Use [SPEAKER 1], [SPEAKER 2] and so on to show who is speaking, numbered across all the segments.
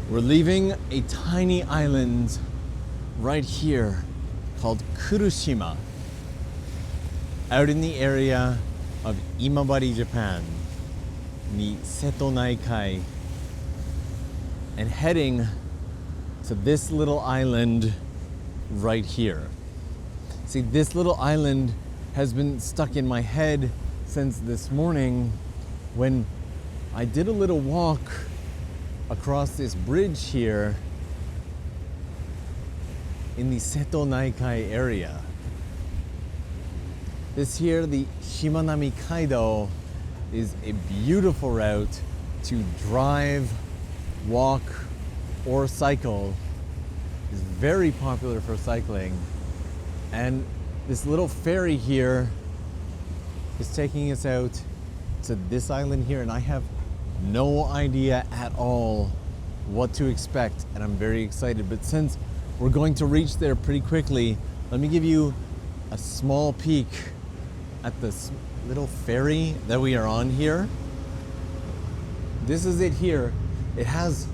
[SPEAKER 1] We're leaving a tiny island right here called Kurushima, out in the area of Imabari, Japan, ni Seto Naikai, and heading to this little island right here. See, this little island has been stuck in my head since this morning when I did a little walk across this bridge here in the Seto Naikai area. This here, the Shimanami Kaido, is a beautiful route to drive, walk, or cycle. It's very popular for cycling. And this little ferry here is taking us out to this island here, and I have no idea at all what to expect, and I'm very excited. But since we're going to reach there pretty quickly, let me give you a small peek at this little ferry that we are on here. This is it here. It has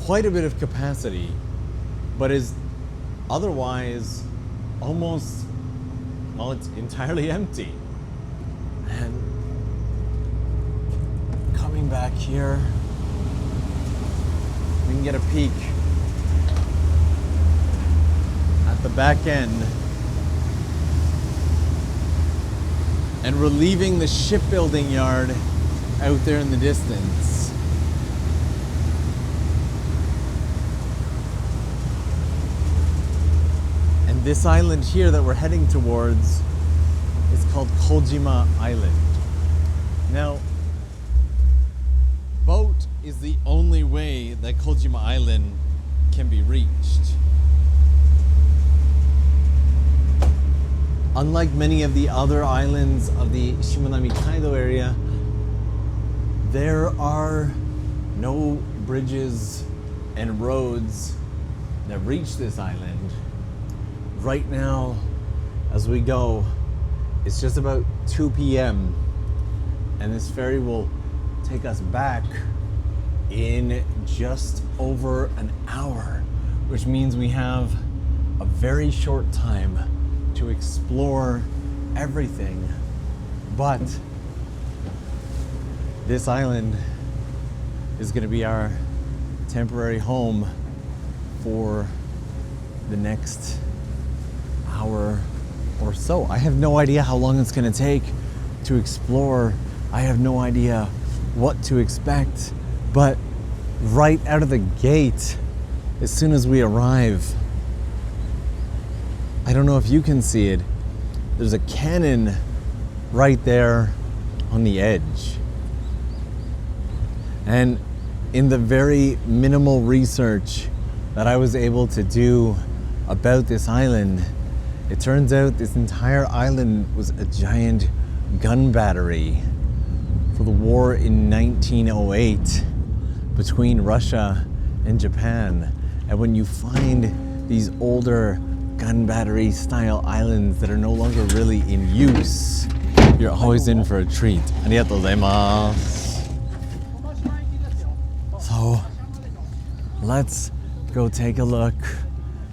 [SPEAKER 1] quite a bit of capacity, but is otherwise almost, well, it's entirely empty. And coming back here, we can get a peek at the back end. And we're leaving the shipbuilding yard out there in the distance. And this island here that we're heading towards is called Kojima Island. Now, boat is the only way that Kojima Island can be reached. Unlike many of the other islands of the Shimanami Kaido area, there are no bridges and roads that reach this island. Right now, as we go, it's just about 2 p.m. and this ferry will take us back in just over an hour, which means we have a very short time to explore everything. But this island is going to be our temporary home for the next hour or so. I have no idea how long it's going to take to explore. I have no idea what to expect, but right out of the gate, as soon as we arrive, I don't know if you can see it, there's a cannon right there on the edge. And in the very minimal research that I was able to do about this island, it turns out this entire island was a giant gun battery for the war in 1908 between Russia and Japan. And when you find these older gun battery style islands that are no longer really in use, you're always in for a treat. Arigatou gozaimasu. So let's go take a look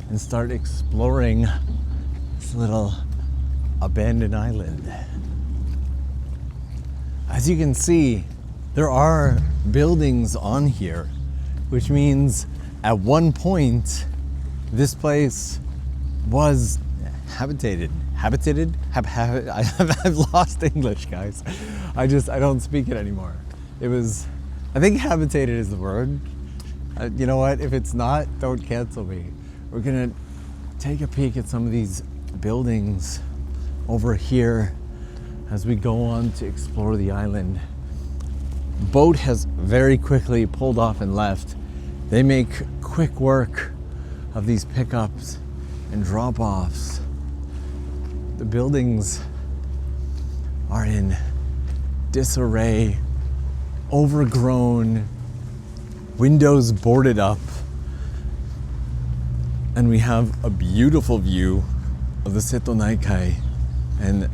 [SPEAKER 1] and start exploring this little abandoned island. As you can see, there are buildings on here, which means at one point this place was habitated. I've lost English, guys. I don't speak it anymore. I think habitated is the word. You know what? If it's not, don't cancel me. We're gonna take a peek at some of these buildings over here as we go on to explore the island. Boat has very quickly pulled off and left. They make quick work of these pickups and drop-offs. The buildings are in disarray, overgrown, windows boarded up, and we have a beautiful view of the Seto Naikai. And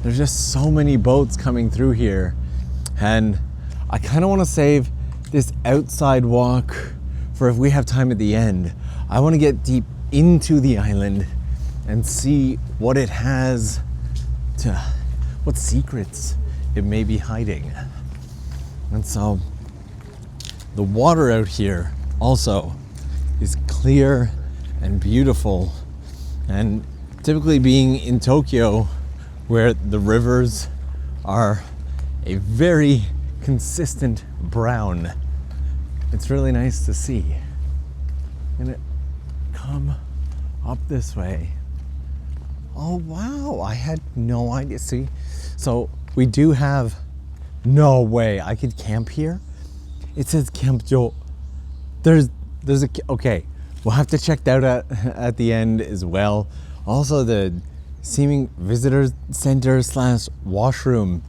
[SPEAKER 1] there's just so many boats coming through here, and I kind of want to save this outside walk for if we have time at the end. I want to get deep into the island and see what it has to, what secrets it may be hiding. And so the water out here also is clear and beautiful. And typically being in Tokyo, where the rivers are a very consistent brown, it's really nice to see. And it come up this way. Oh wow, I had no idea. See, so we do have, no way I could camp here. It says Camp Jo. There's a, okay, we'll have to check that out at the end as well. Also, the seeming visitor center / washroom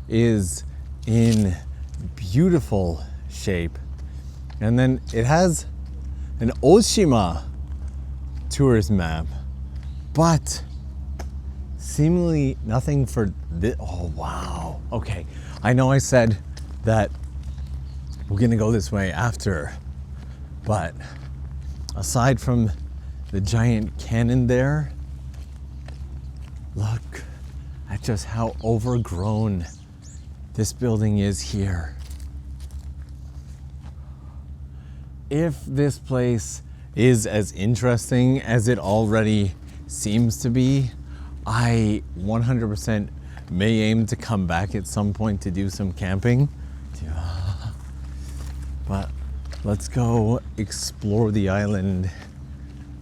[SPEAKER 1] is in beautiful shape. And then it has an Oshima tourist map, but seemingly nothing for this. Oh wow. Okay, I know I said that we're gonna go this way after, but aside from the giant cannon there, look at just how overgrown this building is here. If this place is as interesting as it already seems to be, I 100% may aim to come back at some point to do some camping. But let's go explore the island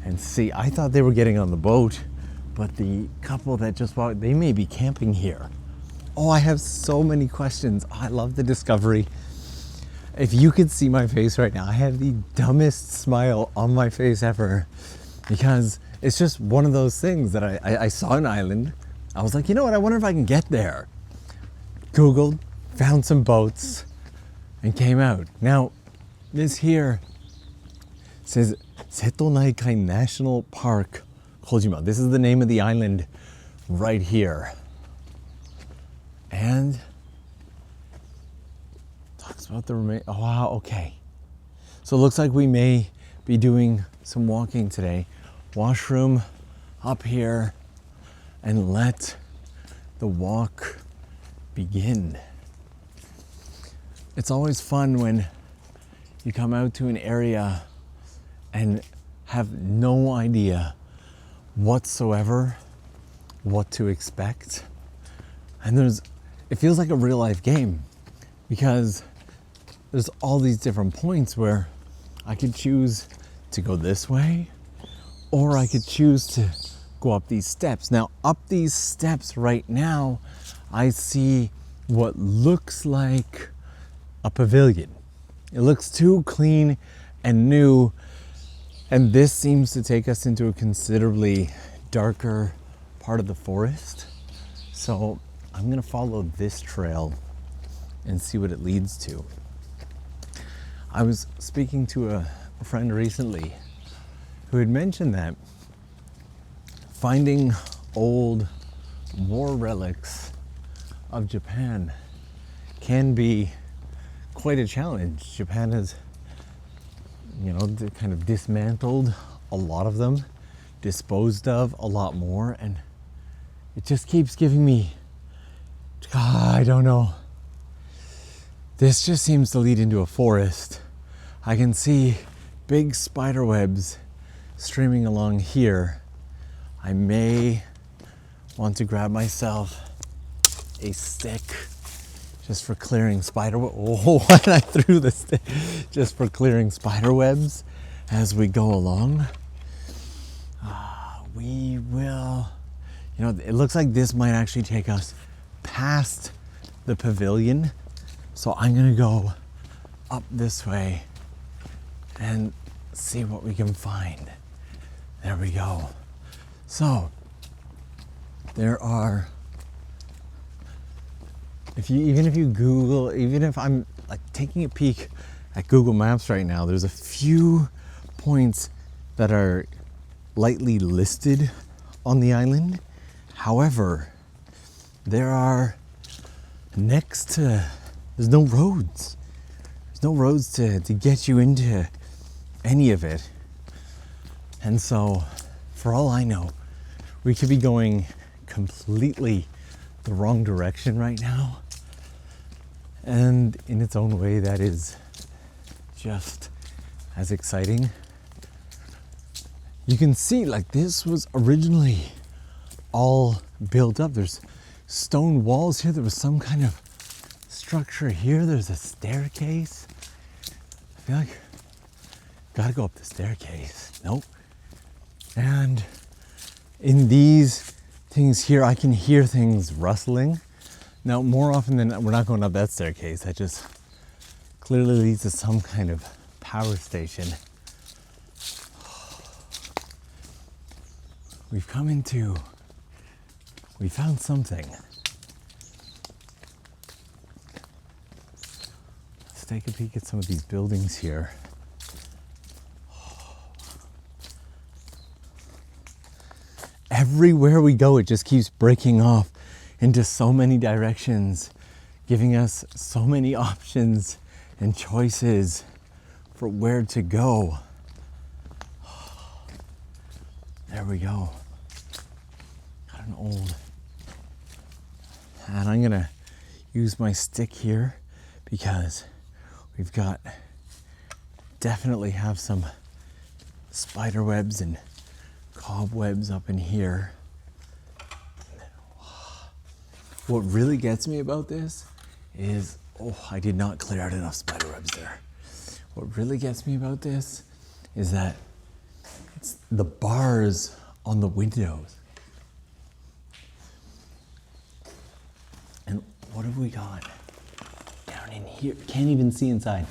[SPEAKER 1] and see. I thought they were getting on the boat, but the couple that just walked, they may be camping here. Oh, I have so many questions. I love the discovery. If you could see my face right now, I have the dumbest smile on my face ever, because it's just one of those things that I saw an island. I was like, you know what? I wonder if I can get there. Googled, found some boats, and came out. Now, this here says Seto Naikai National Park, Kojima. This is the name of the island right here. And talks about the remain. Oh wow, okay. So it looks like we may be doing some walking today. Washroom up here, and let the walk begin. It's always fun when you come out to an area and have no idea whatsoever what to expect. And it feels like a real life game, because there's all these different points where I could choose to go this way, or I could choose to go up these steps. Now, up these steps right now, I see what looks like a pavilion. It looks too clean and new, and this seems to take us into a considerably darker part of the forest. So I'm gonna follow this trail and see what it leads to. I was speaking to a friend recently who had mentioned that finding old war relics of Japan can be quite a challenge. Japan has, kind of dismantled a lot of them, disposed of a lot more, and it just keeps giving me, I don't know. This just seems to lead into a forest. I can see big spider webs streaming along here. I may want to grab myself a stick just for clearing spider webs. Oh, what I threw the stick just for clearing spider webs as we go along. We will, it looks like this might actually take us past the pavilion. So I'm gonna go up this way and see what we can find. There we go. So there are, even if you Google, even if I'm like taking a peek at Google Maps right now, there's a few points that are lightly listed on the island. However, there are, next to There's no roads. There's no roads to get you into any of it. And so, for all I know, we could be going completely the wrong direction right now. And in its own way, that is just as exciting. You can see, like, this was originally all built up. There's stone walls here. There was some kind of structure here. There's a staircase. I feel like gotta go up the staircase. Nope. And in these things here, I can hear things rustling. Now, more often than not, we're not going up that staircase. That just clearly leads to some kind of power station. We found something. Let's take a peek at some of these buildings here. Everywhere we go, it just keeps breaking off into so many directions, giving us so many options and choices for where to go. There we go. Got an old. And I'm gonna use my stick here because we've got, definitely have some spider webs and cobwebs up in here. What really gets me about this is, oh, I did not clear out enough spider webs there. What really gets me about this is that it's the bars on the windows. And what have we got down in here? Can't even see inside.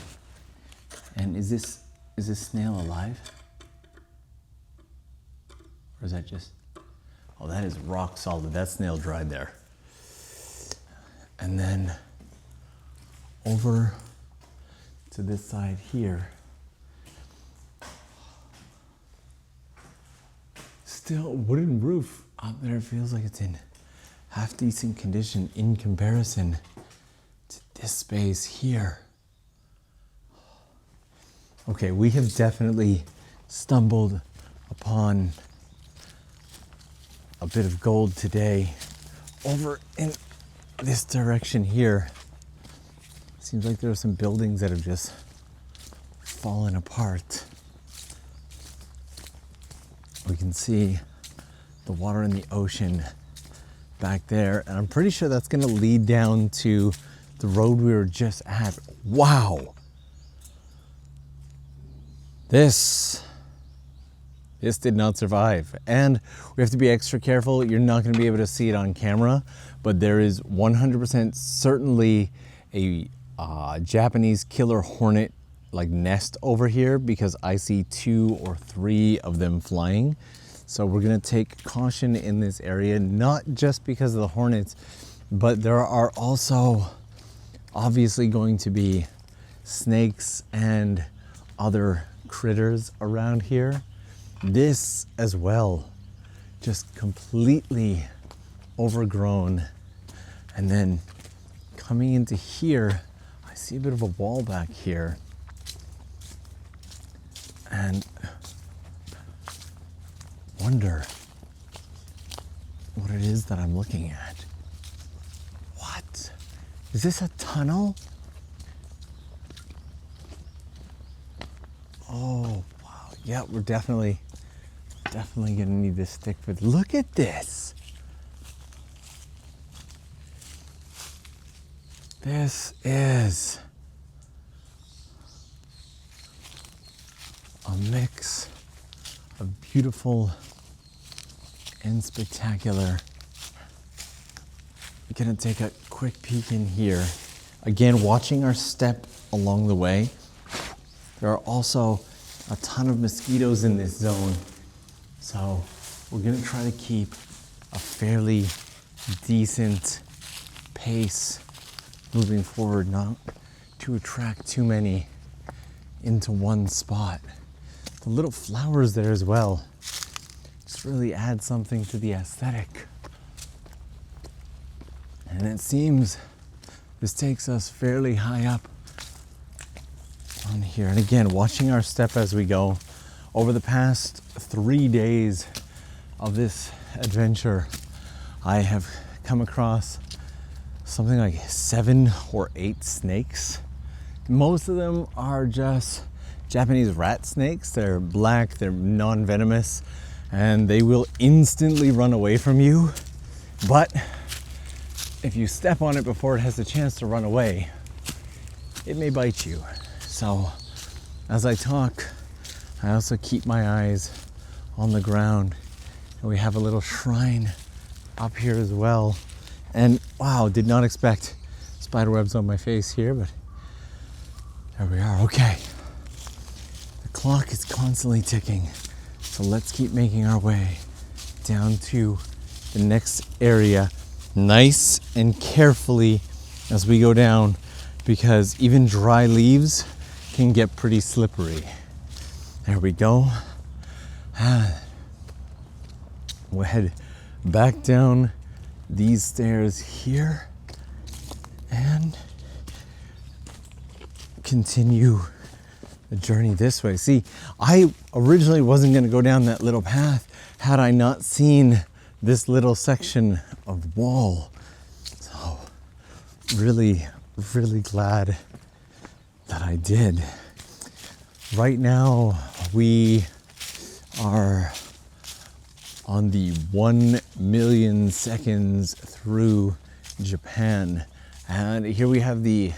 [SPEAKER 1] And is this snail alive? Or is that just, oh, that is rock solid. That snail dried there. And then over to this side here, still wooden roof up there. Feels like it's in half decent condition in comparison to this space here. Okay, we have definitely stumbled upon a bit of gold today. Over in this direction here, seems like there are some buildings that have just fallen apart. We can see the water in the ocean back there, and I'm pretty sure that's gonna lead down to the road we were just at. Wow! This did not survive, and we have to be extra careful. You're not going to be able to see it on camera, but there is 100% certainly a Japanese killer hornet like nest over here, because I see 2 or 3 of them flying. So we're going to take caution in this area, not just because of the hornets, but there are also obviously going to be snakes and other critters around here. This as well, just completely overgrown. And then coming into here, I see a bit of a wall back here. And wonder what it is that I'm looking at. What? Is this a tunnel? Oh, wow. Yeah, we're definitely gonna need this stick for, look at this. This is a mix of beautiful and spectacular. We're gonna take a quick peek in here. Again, watching our step along the way. There are also a ton of mosquitoes in this zone. So we're gonna try to keep a fairly decent pace moving forward, not to attract too many into one spot. The little flowers there as well just really add something to the aesthetic. And it seems This takes us fairly high up on here. And again, watching our step as we go. Over the past 3 days of this adventure, I have come across something like 7 or 8 snakes. Most of them are just Japanese rat snakes. They're black, they're non-venomous, and they will instantly run away from you. But if you step on it before it has a chance to run away, it may bite you. So as I talk, I also keep my eyes on the ground. And we have a little shrine up here as well. And wow, did not expect spider webs on my face here, but there we are. Okay. The clock is constantly ticking. So let's keep making our way down to the next area, nice and carefully as we go down, because even dry leaves can get pretty slippery. There we go. We'll head back down these stairs here and continue the journey this way. See, I originally wasn't going to go down that little path had I not seen this little section of wall. So really, really glad that I did. Right now we are on the 1 million seconds through Japan, and here we have the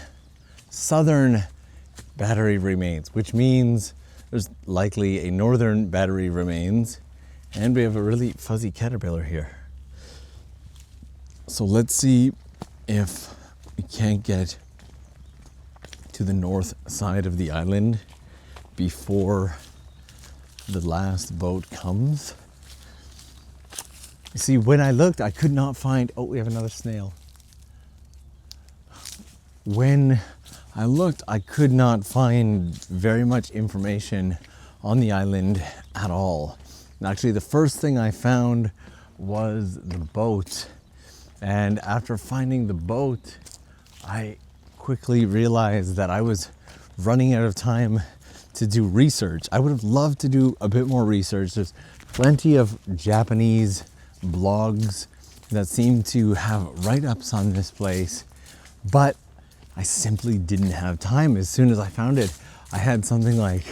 [SPEAKER 1] southern battery remains, which means there's likely a northern battery remains, and we have a really fuzzy caterpillar here. So let's see if we can't get to the north side of the island before the last boat comes. You see, when I looked, I could not find, oh, we have another snail. When I looked, I could not find very much information on the island at all. And actually, the first thing I found was the boat. And after finding the boat, I quickly realized that I was running out of time to do research. I would have loved to do a bit more research. There's plenty of Japanese blogs that seem to have write-ups on this place, but I simply didn't have time. As soon as I found it, I had something like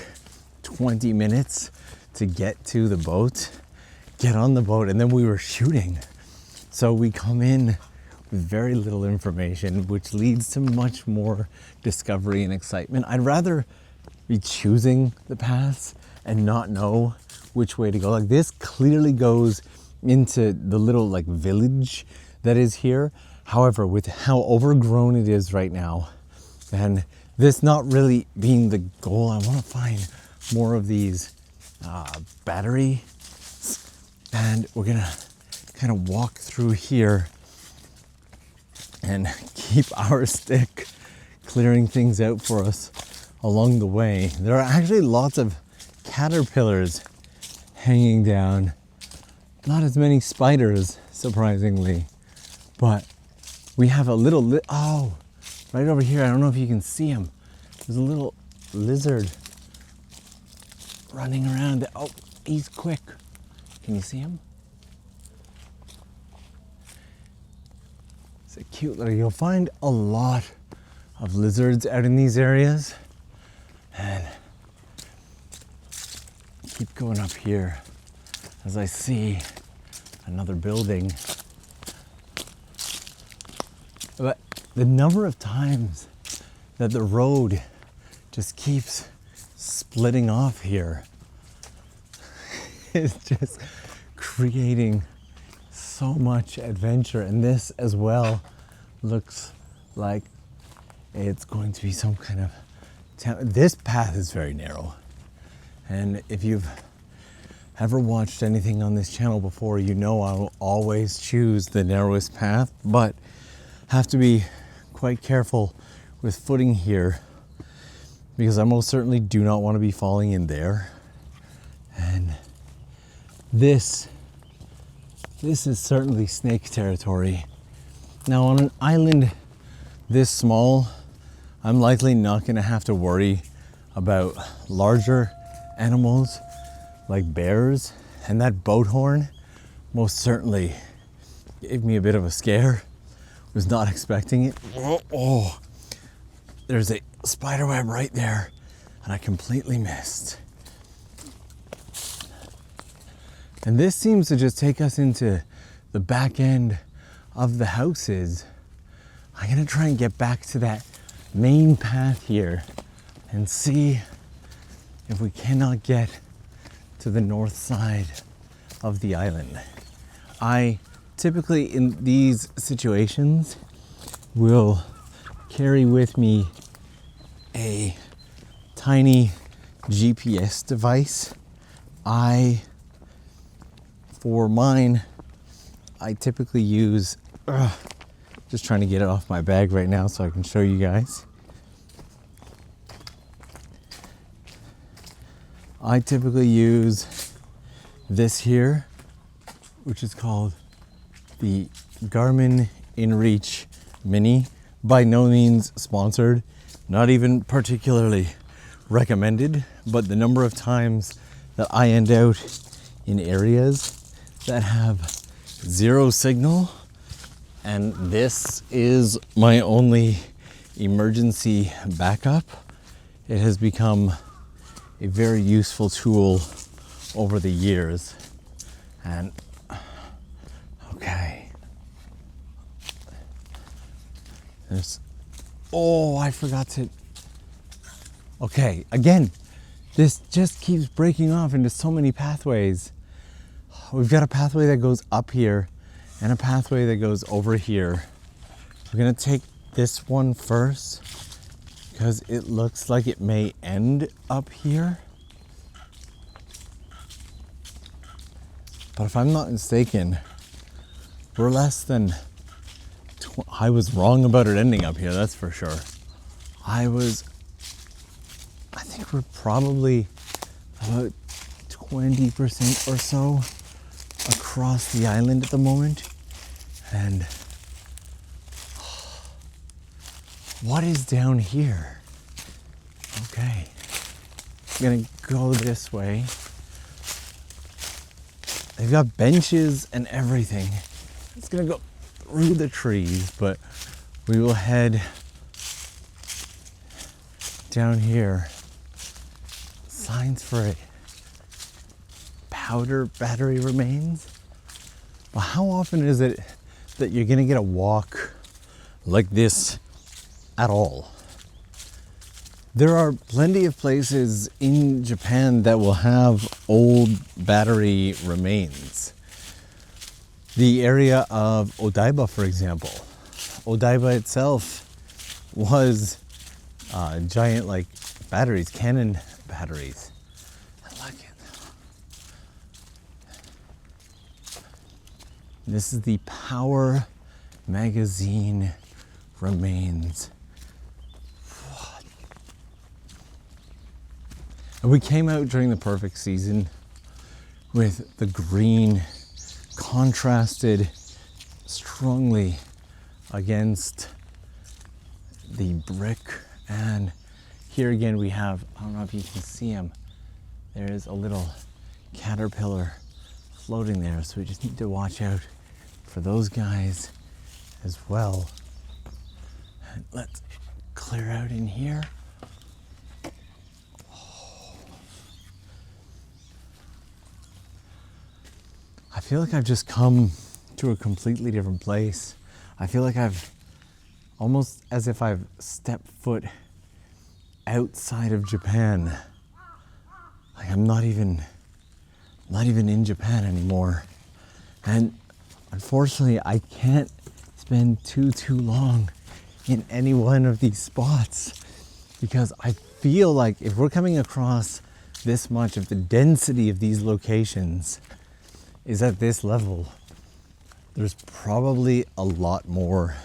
[SPEAKER 1] 20 minutes to get to the boat, get on the boat, and then we were shooting. So we come in with very little information, which leads to much more discovery and excitement. I'd rather be choosing the paths and not know which way to go. Like, this clearly goes into the little like village that is here. However, with how overgrown it is right now, and this not really being the goal, I want to find more of these battery, and we're gonna kind of walk through here and keep our stick clearing things out for us along the way. There are actually lots of caterpillars hanging down. Not as many spiders, surprisingly, but we have a little, oh, right over here. I don't know if you can see him. There's a little lizard running around. Oh, he's quick. Can you see him? It's a cute little, you'll find a lot of lizards out in these areas. And keep going up here as I see another building. But the number of times that the road just keeps splitting off here is just creating so much adventure. And this as well looks like it's going to be some kind of town. This path is very narrow. And if you've ever watched anything on this channel before, you know I'll always choose the narrowest path, but have to be quite careful with footing here because I most certainly do not want to be falling in there. And this is certainly snake territory. Now, on an island this small, I'm likely not gonna have to worry about larger animals like bears. And that boat horn most certainly gave me a bit of a scare. Was not expecting it. Oh, there's a spider web right there and I completely missed. And this seems to just take us into the back end of the houses. I'm gonna try and get back to that main path here and see if we cannot get to the north side of the island. I typically in these situations will carry with me a tiny GPS device. For mine, I typically use, just trying to get it off my bag right now so I can show you guys. I typically use this here, which is called the Garmin InReach Mini. By no means sponsored, not even particularly recommended, but the number of times that I end out in areas that have zero signal, and this is my only emergency backup, it has become a very useful tool over the years. And okay, I forgot to, okay, again, this just keeps breaking off into so many pathways. We've got a pathway that goes up here and a pathway that goes over here. We're gonna take this one first because it looks like it may end up here. But if I'm not mistaken, we're less than, I was wrong about it ending up here, that's for sure. I think we're probably about 20% or so across the island at the moment. And what is down here? Okay, I'm gonna go this way. They've got benches and everything. It's gonna go through the trees, but we will head down here. Signs for a powder battery remains. Well, how often is it that you're gonna get a walk like this at all? There are plenty of places in Japan that will have old battery remains. The area of Odaiba, for example. Odaiba itself was giant like batteries, cannon batteries. And look at this is the Power magazine remains. And we came out during the perfect season with the green contrasted strongly against the brick. And here again we have, I don't know if you can see him, there is a little caterpillar floating there, so we just need to watch out for those guys as well. And let's clear out in here. I feel like I've just come to a completely different place. I feel like I've almost as if I've stepped foot outside of Japan. Like I'm not even in Japan anymore. And unfortunately, I can't spend too long in any one of these spots because I feel like if we're coming across this much of the density of these locations is at this level, there's probably a lot more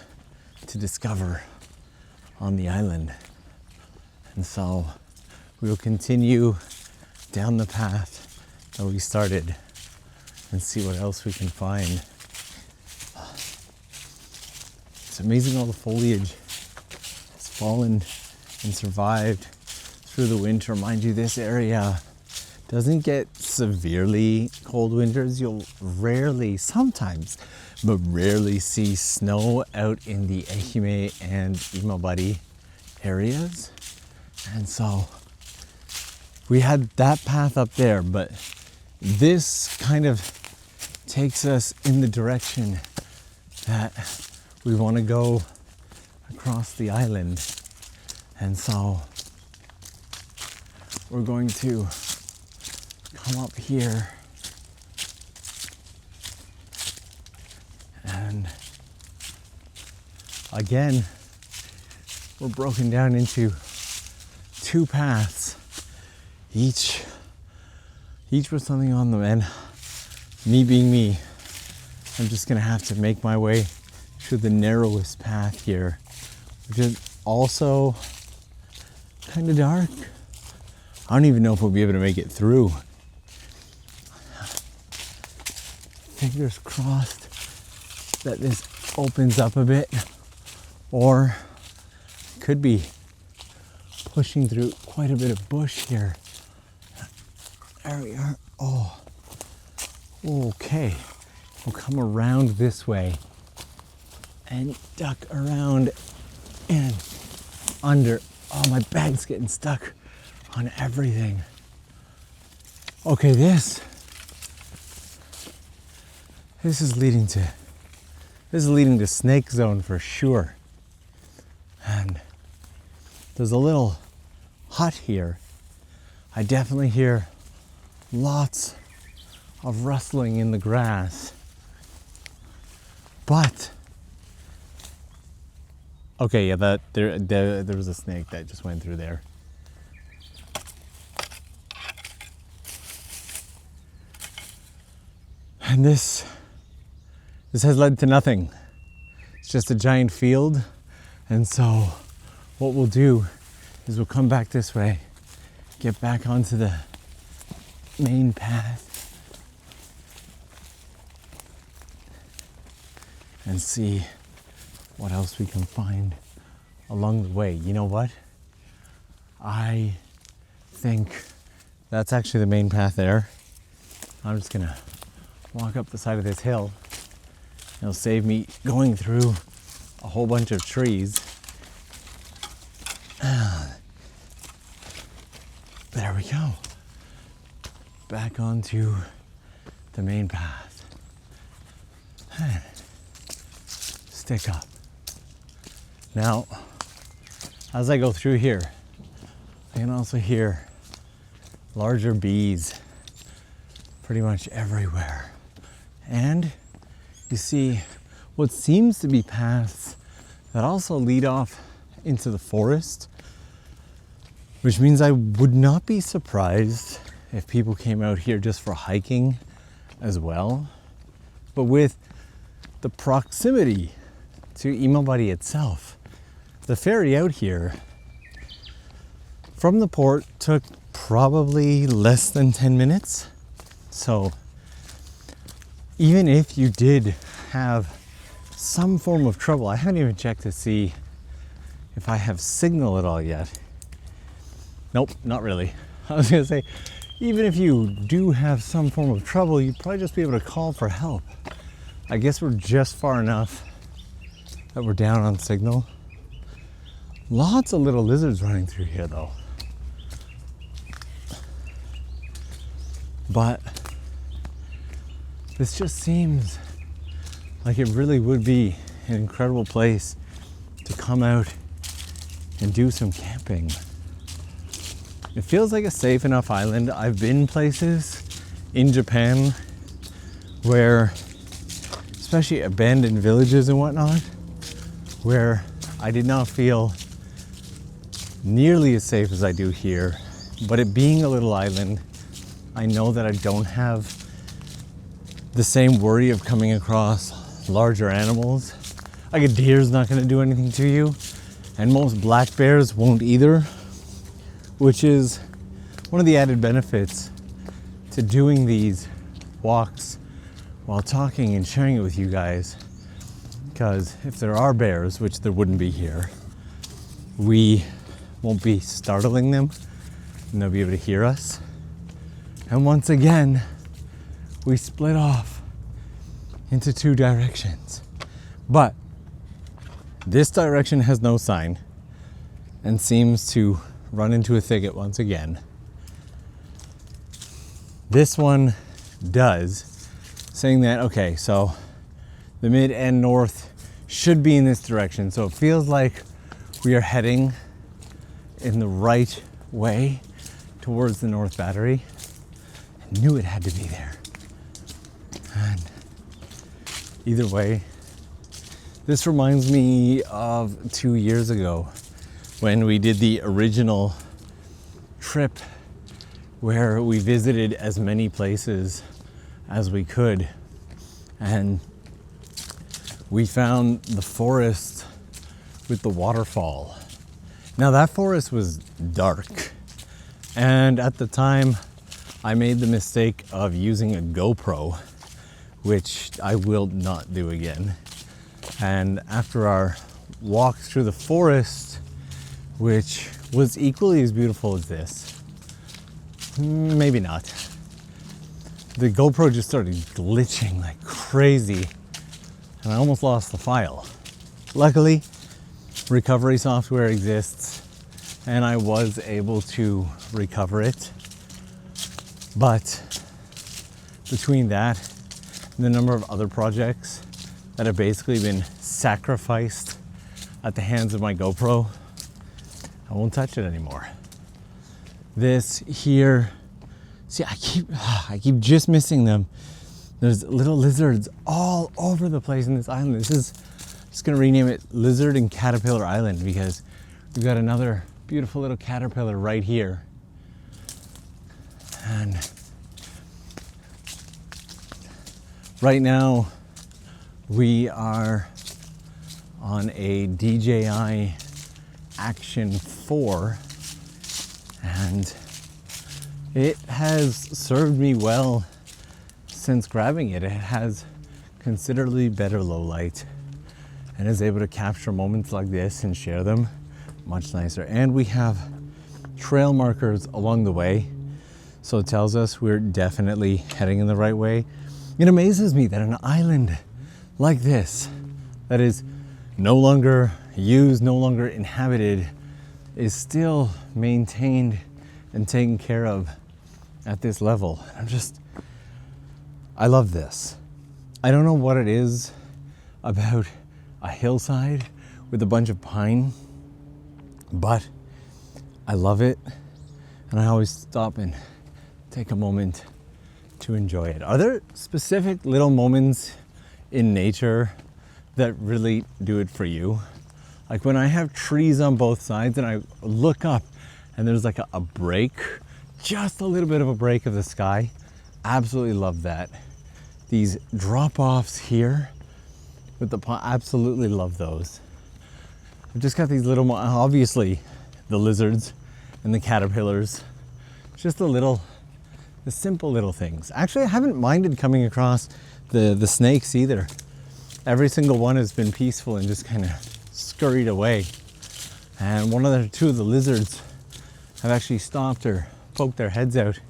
[SPEAKER 1] to discover on the island. And so we will continue down the path that we started and see what else we can find. It's amazing all the foliage fallen and survived through the winter. Mind you, this area doesn't get severely cold winters. You'll rarely, sometimes, but rarely see snow out in the Ehime and Imabari areas. And so we had that path up there, but this kind of takes us in the direction that we want to go across the island. And so we're going to come up here and again we're broken down into two paths, each with something on them, and me being me, I'm just gonna have to make my way through the narrowest path here, which is also kind of dark. I don't even know if we'll be able to make it through. Fingers crossed that this opens up a bit, or could be pushing through quite a bit of bush here. There we are. Oh, okay. We'll come around this way and duck around and under. Oh, my bag's getting stuck on everything. Okay, this is leading to snake zone for sure. And there's a little hut here. I definitely hear lots of rustling in the grass. But okay, yeah, there was a snake that just went through there. And this has led to nothing. It's just a giant field. And so what we'll do is we'll come back this way, get back onto the main path, and see what else we can find along the way. You know what? I think that's actually the main path there. I'm just gonna walk up the side of this hill. It'll save me going through a whole bunch of trees. There we go. Back onto the main path. Stick up. Now, as I go through here, I can also hear larger bees pretty much everywhere. And you see what seems to be paths that also lead off into the forest, which means I would not be surprised if people came out here just for hiking as well. But with the proximity to Imabari itself, the ferry out here from the port took probably less than 10 minutes. So even if you did have some form of trouble, I haven't even checked to see if I have signal at all yet. Nope, not really. I was gonna say, even if you do have some form of trouble, you'd probably just be able to call for help. I guess we're just far enough that we're down on signal. Lots of little lizards running through here though. But this just seems like it really would be an incredible place to come out and do some camping. It feels like a safe enough island. I've been places in Japan where, especially abandoned villages and whatnot, where I did not feel nearly as safe as I do here. But it being a little island, I know that I don't have the same worry of coming across larger animals. Like a deer's not gonna do anything to you, and most black bears won't either, which is one of the added benefits to doing these walks while talking and sharing it with you guys. Because if there are bears, which there wouldn't be here, we won't be startling them and they'll be able to hear us. And once again, we split off into two directions. But this direction has no sign and seems to run into a thicket once again. This one does, saying that, okay, so the mid and north should be in this direction. So it feels like we are heading in the right way towards the North Battery. I knew it had to be there. And either way, this reminds me of 2 years ago when we did the original trip where we visited as many places as we could. And we found the forest with the waterfall. Now that forest was dark. And at the time, I made the mistake of using a GoPro, which I will not do again. And after our walk through the forest, which was equally as beautiful as this, maybe not, the GoPro just started glitching like crazy and I almost lost the file. Luckily, recovery software exists and I was able to recover it. But between that and the number of other projects that have basically been sacrificed at the hands of my GoPro, I won't touch it anymore. This here, see, I keep just missing them. There's little lizards all over the place in this island. This is just gonna rename it Lizard and Caterpillar Island because we've got another beautiful little caterpillar right here. And right now we are on a DJI Action 4 and it has served me well since grabbing it. It has considerably better low light and is able to capture moments like this and share them much nicer. And we have trail markers along the way, so it tells us we're definitely heading in the right way. It amazes me that an island like this, that is no longer used, no longer inhabited, is still maintained and taken care of at this level. I love this. I don't know what it is about a hillside with a bunch of pine, but I love it. And I always stop and take a moment to enjoy it. Are there specific little moments in nature that really do it for you? Like when I have trees on both sides and I look up and there's like a break, just a little bit of a break of the sky. Absolutely love that. These drop-offs here with the pond, absolutely love those. I've just got these little, obviously the lizards and the caterpillars, just the simple little things. Actually, I haven't minded coming across the snakes either. Every single one has been peaceful and just kind of scurried away. And two of the lizards have actually stopped or poked their heads out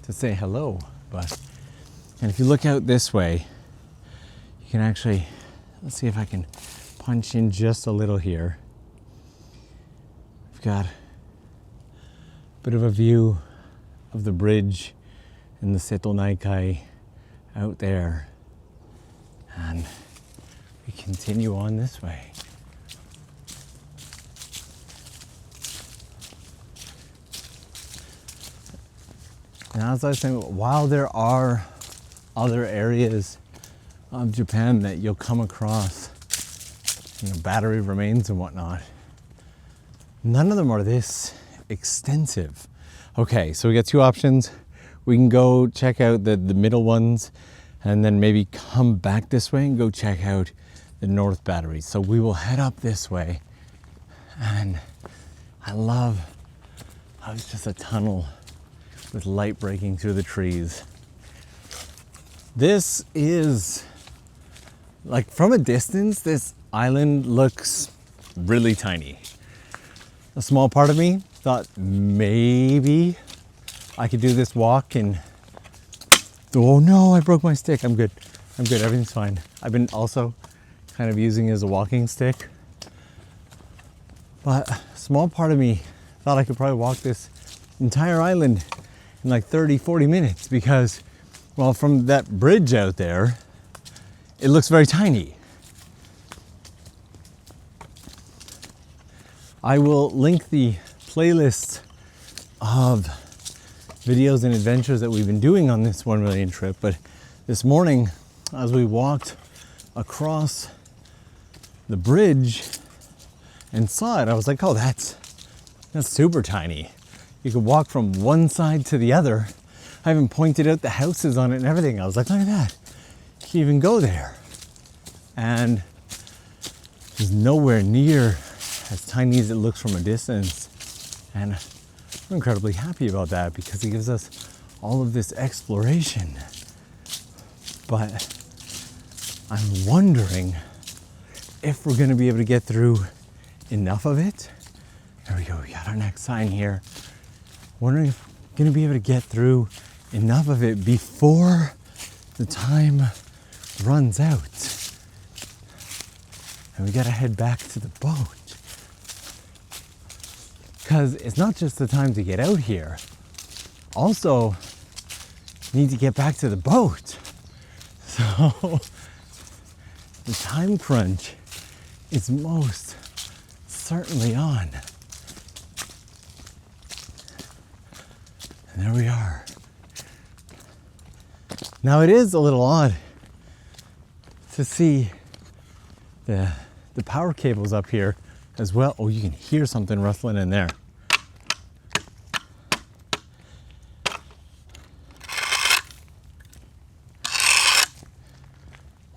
[SPEAKER 1] to say hello. And if you look out this way, you can actually, let's see if I can punch in just a little here. We've got a bit of a view of the bridge in the Seto Naikai out there. And we continue on this way. And as I was saying, while there are other areas of Japan that you'll come across, battery remains and whatnot, none of them are this extensive. Okay, so we got two options. We can go check out the middle ones and then maybe come back this way and go check out the North Battery. So we will head up this way. And it's just a tunnel with light breaking through the trees. This is, like, from a distance, this island looks really tiny. A small part of me thought maybe I could do this walk and, oh no, I broke my stick. I'm good. I'm good. Everything's fine. I've been also kind of using it as a walking stick. But a small part of me thought I could probably walk this entire island in like 30, 40 minutes because, well, from that bridge out there, it looks very tiny. I will link the playlist of videos and adventures that we've been doing on this 1 million trip, but this morning as we walked across the bridge and saw it, I was like, oh, that's super tiny. You could walk from one side to the other. I even pointed out the houses on it and everything. I was like, look at that. You can even go there. And it's nowhere near as tiny as it looks from a distance. And I'm incredibly happy about that because it gives us all of this exploration. But I'm wondering if we're gonna be able to get through enough of it. There we go, we got our next sign here. Wondering if we're gonna be able to get through enough of it before the time runs out. And we gotta head back to the boat. Because it's not just the time to get out here. Also, need to get back to the boat. So, the time crunch is most certainly on. And there we are. Now it is a little odd to see the power cables up here as well. Oh, you can hear something rustling in there.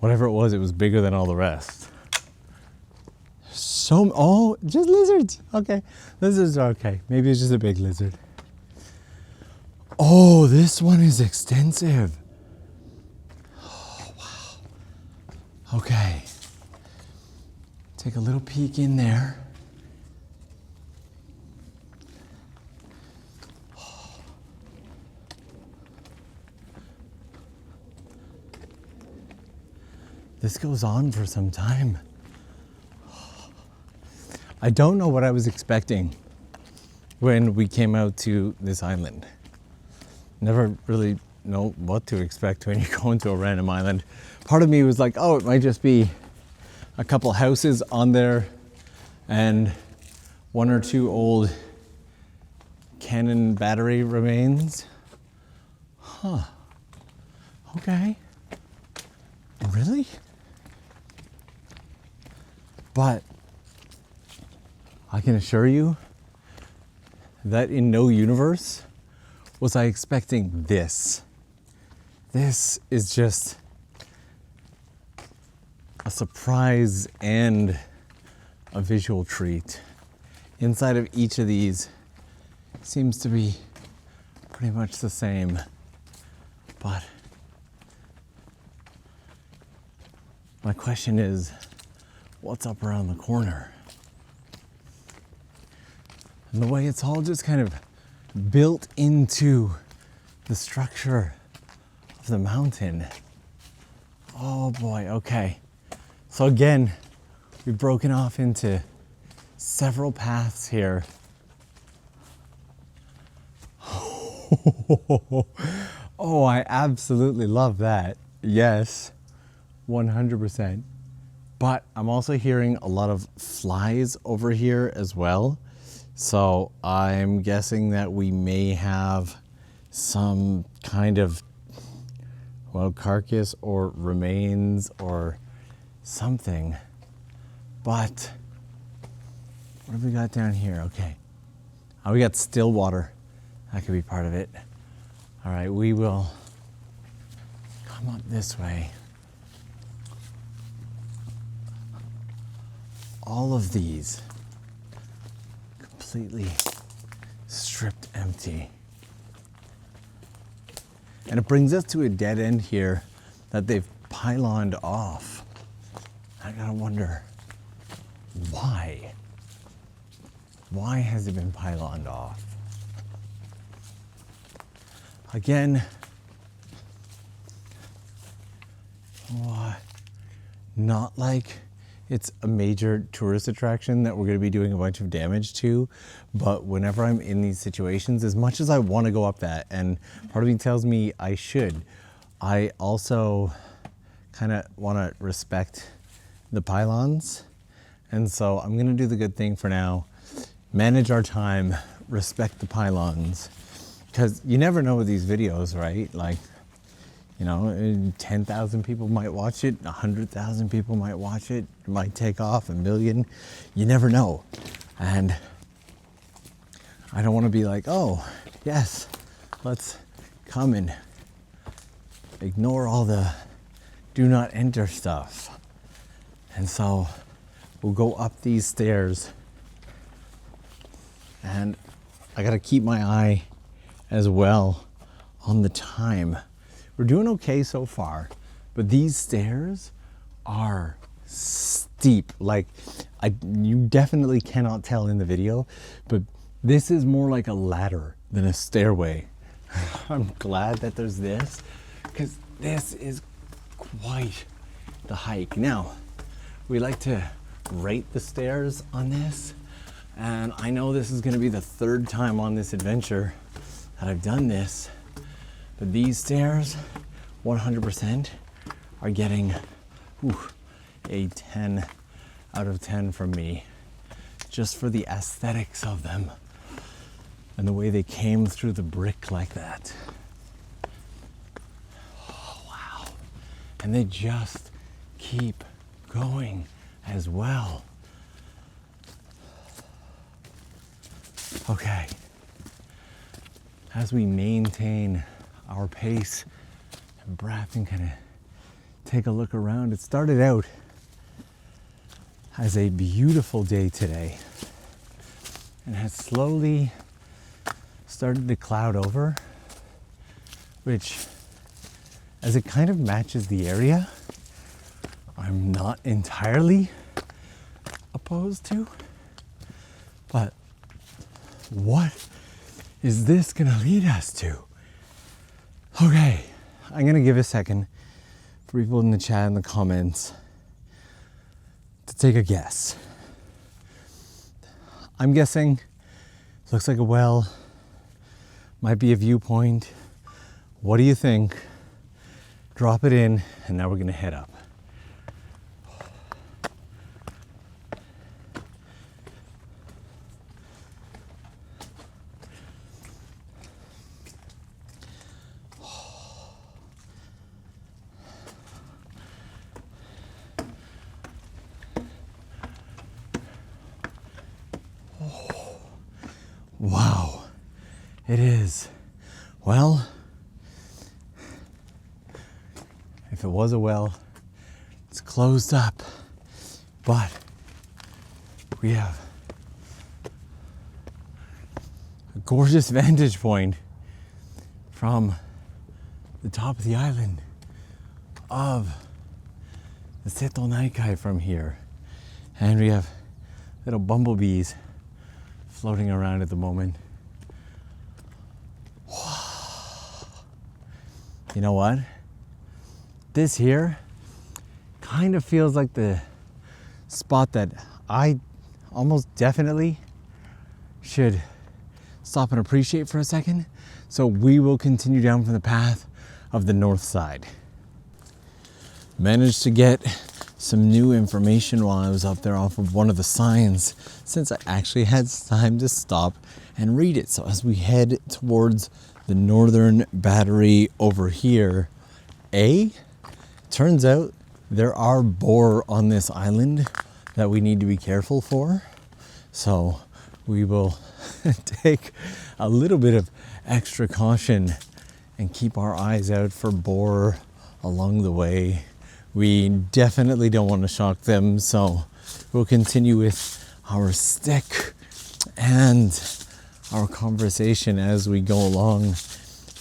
[SPEAKER 1] Whatever it was bigger than all the rest. Oh, just lizards. Okay, lizards are okay. Maybe it's just a big lizard. Oh, this one is extensive. Oh, wow. Okay. Take a little peek in there. This goes on for some time. I don't know what I was expecting when we came out to this island. Never really know what to expect when you go into a random island. Part of me was like, oh, it might just be a couple houses on there and one or two old cannon battery remains. Huh. Okay. Really? But I can assure you that in no universe was I expecting this. This is just a surprise and a visual treat. Inside of each of these seems to be pretty much the same, but my question is, what's up around the corner? And the way it's all just kind of built into the structure of the mountain. Oh boy, okay. So again, we've broken off into several paths here. Oh, I absolutely love that. Yes, 100%. But I'm also hearing a lot of flies over here as well. So I'm guessing that we may have some kind of, well, carcass or remains or something. But what have we got down here? Okay. Oh, we got still water. That could be part of it. All right, we will come up this way. All of these completely stripped empty. And it brings us to a dead end here that they've pyloned off. I gotta wonder why. Why has it been pyloned off? Again, what? Not like it's a major tourist attraction that we're going to be doing a bunch of damage to, but whenever I'm in these situations, as much as I want to go up that, and part of me tells me I should, I also kind of want to respect the pylons. And so I'm going to do the good thing for now, manage our time, respect the pylons, because you never know with these videos, right? Like, you know, 10,000 people might watch it, 100,000 people might watch it, it might take off, 1 million. You never know. And I don't want to be like, oh, yes, let's come and ignore all the do not enter stuff. And so we'll go up these stairs, and I got to keep my eye as well on the time. We're doing okay so far, but these stairs are steep. Like, you definitely cannot tell in the video, but this is more like a ladder than a stairway. I'm glad that there's this, because this is quite the hike. Now, we like to rate the stairs on this, and I know this is going to be the 3rd time on this adventure that I've done this. But these stairs, 100%, are getting a 10 out of 10 from me, just for the aesthetics of them and the way they came through the brick like that. Oh, wow. And they just keep going as well. Okay. As we maintain our pace and breath and kind of take a look around. It started out as a beautiful day today and has slowly started to cloud over, which, as it kind of matches the area, I'm not entirely opposed to. But what is this gonna lead us to? Okay, I'm gonna give a second for people in the chat and the comments to take a guess. I'm guessing looks like a well, might be a viewpoint. What do you think? Drop it in, and now we're gonna head up. Wow, it is. Well, if it was a well, it's closed up, but we have a gorgeous vantage point from the top of the island of the Seto Naikai from here. And we have little bumblebees floating around at the moment. You know what? This here kind of feels like the spot that I almost definitely should stop and appreciate for a second. So we will continue down from the path of the north side. Managed to get some new information while I was up there off of one of the signs, since I actually had time to stop and read it. So as we head towards the northern battery over here, turns out there are boar on this island that we need to be careful for. So we will take a little bit of extra caution and keep our eyes out for boar along the way. We definitely don't want to shock them, so we'll continue with our stick and our conversation as we go along.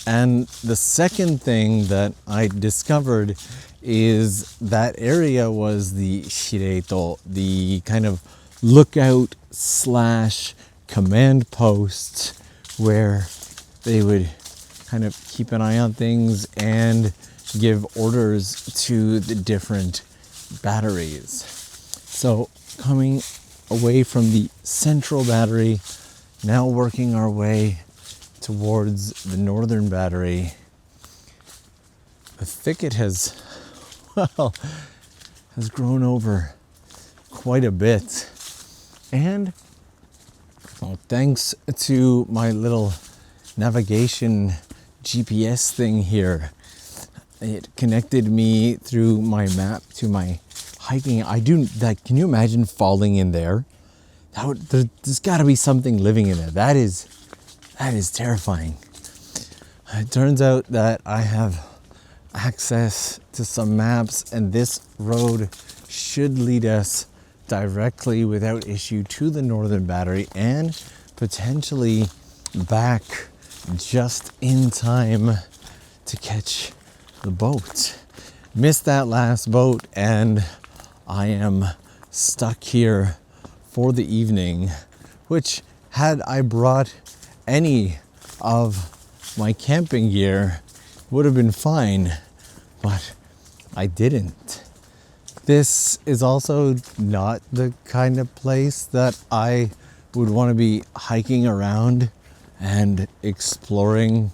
[SPEAKER 1] And the second thing that I discovered is that area was the shireito, the kind of lookout slash command post where they would kind of keep an eye on things and give orders to the different batteries. So coming away from the central battery, now working our way towards the northern battery. The thicket has grown over quite a bit. And thanks to my little navigation GPS thing here, it connected me through my map to my hiking. Can you imagine falling in there? There's got to be something living in there. That is terrifying. It turns out that I have access to some maps, and this road should lead us directly without issue to the northern battery and potentially back just in time to catch the boat. Missed that last boat, and I am stuck here for the evening, which, had I brought any of my camping gear, would have been fine, but I didn't. This is also not the kind of place that I would want to be hiking around and exploring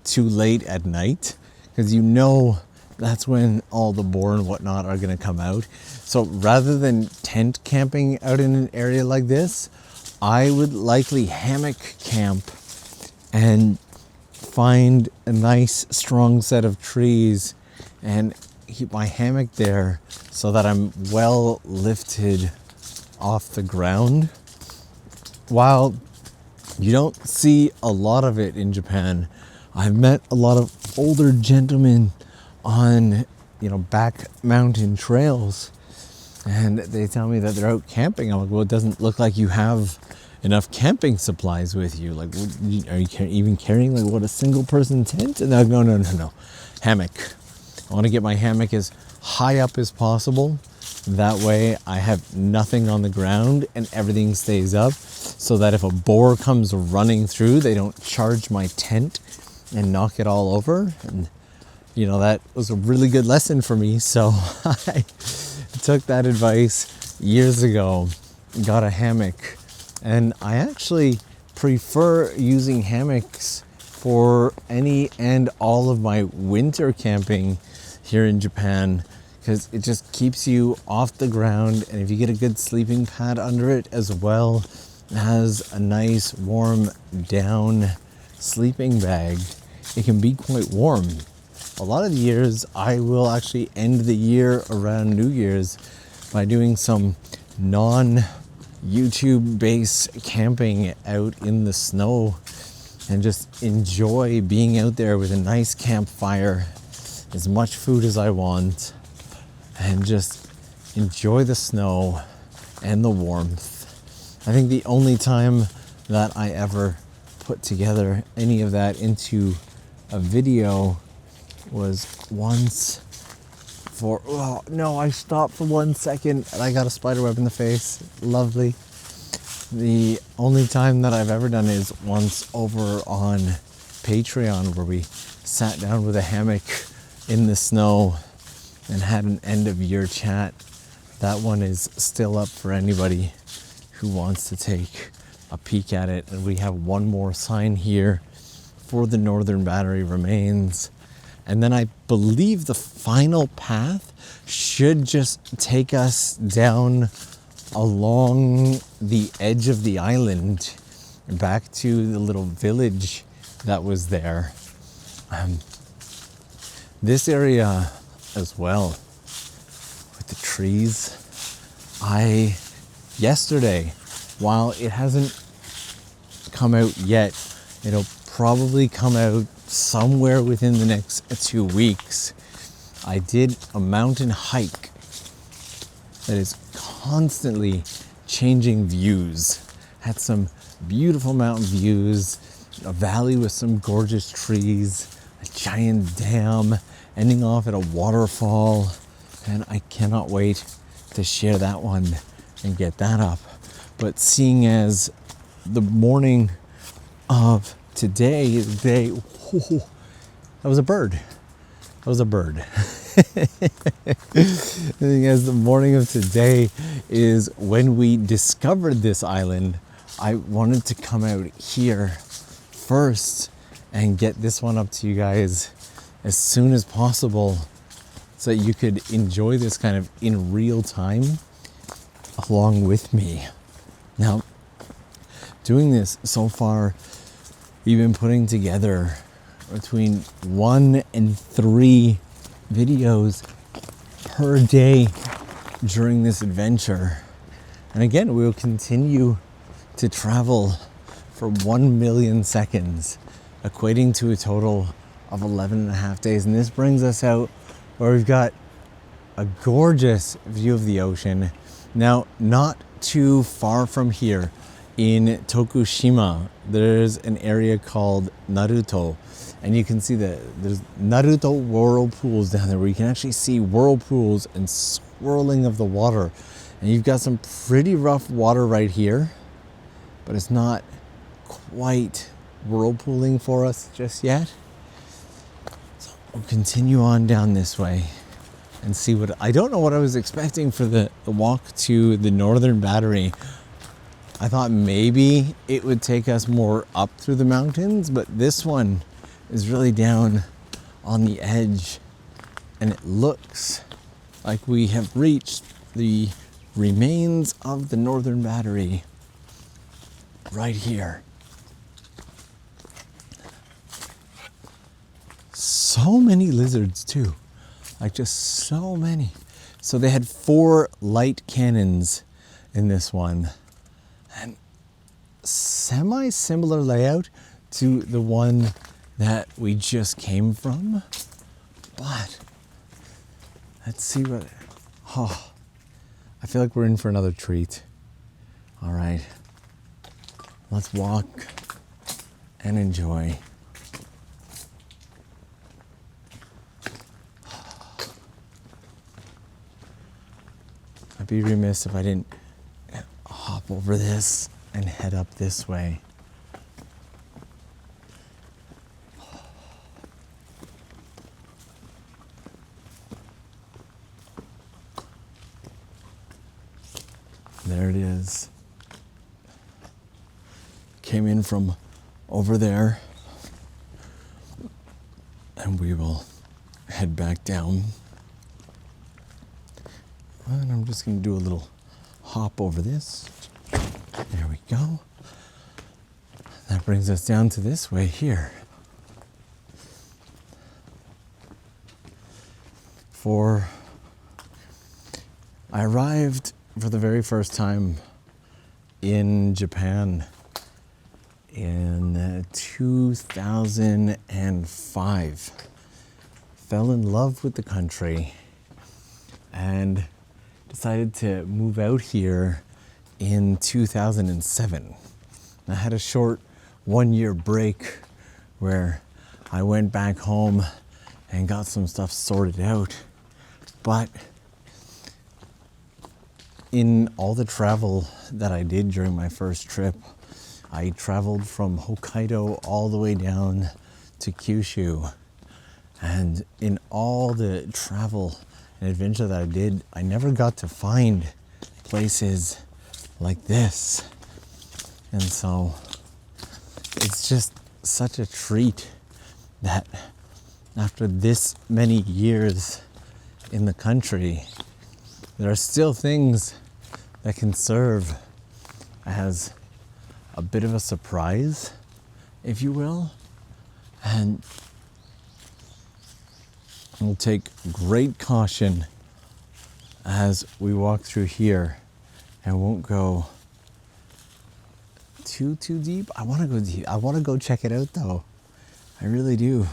[SPEAKER 1] too late at night, because you know that's when all the boar and whatnot are going to come out. So rather than tent camping out in an area like this, I would likely hammock camp and find a nice strong set of trees and keep my hammock there so that I'm well lifted off the ground. While you don't see a lot of it in Japan, I've met a lot of older gentlemen on, back mountain trails, and they tell me that they're out camping. I'm like, well, it doesn't look like you have enough camping supplies with you. Like, are you even carrying a single person tent? And they're like, no, hammock. I want to get my hammock as high up as possible. That way I have nothing on the ground and everything stays up, so that if a boar comes running through, they don't charge my tent and knock it all over. And that was a really good lesson for me. So I took that advice years ago, got a hammock, and I actually prefer using hammocks for any and all of my winter camping here in Japan, because it just keeps you off the ground, and if you get a good sleeping pad under it as well, it has a nice warm down sleeping bag, it can be quite warm. A lot of the years I will actually end the year around New Year's by doing some non-YouTube based camping out in the snow and just enjoy being out there with a nice campfire, as much food as I want, and just enjoy the snow and the warmth. I think the only time that I ever put together any of that into a video was once I stopped for 1 second and I got a spider web in the face. Lovely. The only time that I've ever done is once over on Patreon, where we sat down with a hammock in the snow and had an end of year chat. That one is still up for anybody who wants to take a peek at it. And we have one more sign here for the northern battery remains. And then I believe the final path should just take us down along the edge of the island back to the little village that was there. This area as well, with the trees. Yesterday, while it hasn't come out yet, it'll probably come out somewhere within the next 2 weeks. I did a mountain hike that is constantly changing views. Had some beautiful mountain views, a valley with some gorgeous trees, a giant dam, ending off at a waterfall, and I cannot wait to share that one and get that up. But seeing as the morning of today is the day. Oh, that was a bird. That was a bird. The thing is, the morning of today is when we discovered this island. I wanted to come out here first and get this one up to you guys as soon as possible so that you could enjoy this kind of in real time along with me. Now, doing this so far, we've been putting together between 1 and 3 videos per day during this adventure. And again, we will continue to travel for 1 million seconds, equating to a total of 11 and a half days. And this brings us out where we've got a gorgeous view of the ocean. Now, not too far from here in Tokushima, there's an area called Naruto. And you can see that there's Naruto whirlpools down there where you can actually see whirlpools and swirling of the water. And you've got some pretty rough water right here, but it's not quite whirlpooling for us just yet. So we'll continue on down this way and see what, I don't know what I was expecting for the walk to the Northern Battery. I thought maybe it would take us more up through the mountains, but this one is really down on the edge, and it looks like we have reached the remains of the Northern Battery right here. So many lizards too, like just so many. So they had 4 light cannons in this one, and semi-similar layout to the one that we just came from. But let's see what, oh, I feel like we're in for another treat. All right, let's walk and enjoy. I'd be remiss if I didn't hop over this and head up this way. There it is. Came in from over there, and we will head back down. And I'm just going to do a little hop over this. There we go. That brings us down to this way here. I arrived for the very first time in Japan in 2005. Fell in love with the country and decided to move out here in 2007. I had a short 1-year break where I went back home and got some stuff sorted out. But in all the travel that I did during my first trip, I traveled from Hokkaido all the way down to Kyushu. And in all the travel and adventure that I did, I never got to find places like this. And so it's just such a treat that after this many years in the country, there are still things that can serve as a bit of a surprise, if you will. And we'll take great caution as we walk through here and won't go too deep. I want to go deep. I want to go check it out though. I really do.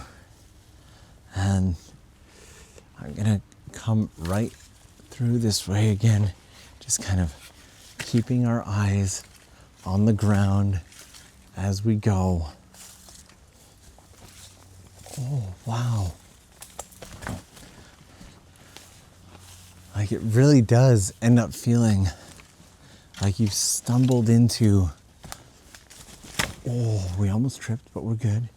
[SPEAKER 1] And I'm gonna come right through this way again, just kind of keeping our eyes on the ground as we go. Oh, wow. Like it really does end up feeling like you've stumbled into Oh, we almost tripped, but we're good.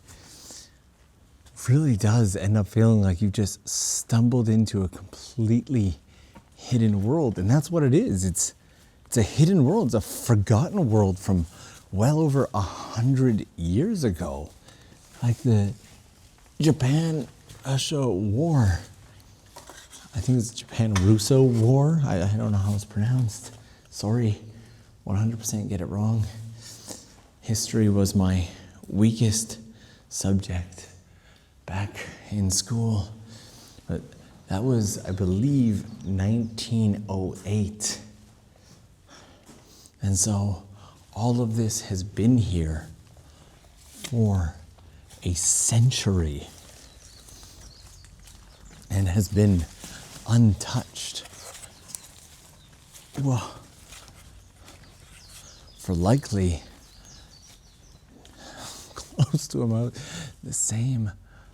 [SPEAKER 1] Really does end up feeling like you just stumbled into a completely hidden world. And that's what it is. It's a hidden world. It's a forgotten world from well over 100 years ago. Like the Japan-Russia War. I think it's Japan-Russo War. I don't know how it's pronounced. Sorry, 100% get it wrong. History was my weakest subject back in school. But that was, I believe, 1908. And so all of this has been here for a century and has been untouched. Well, for likely close to the same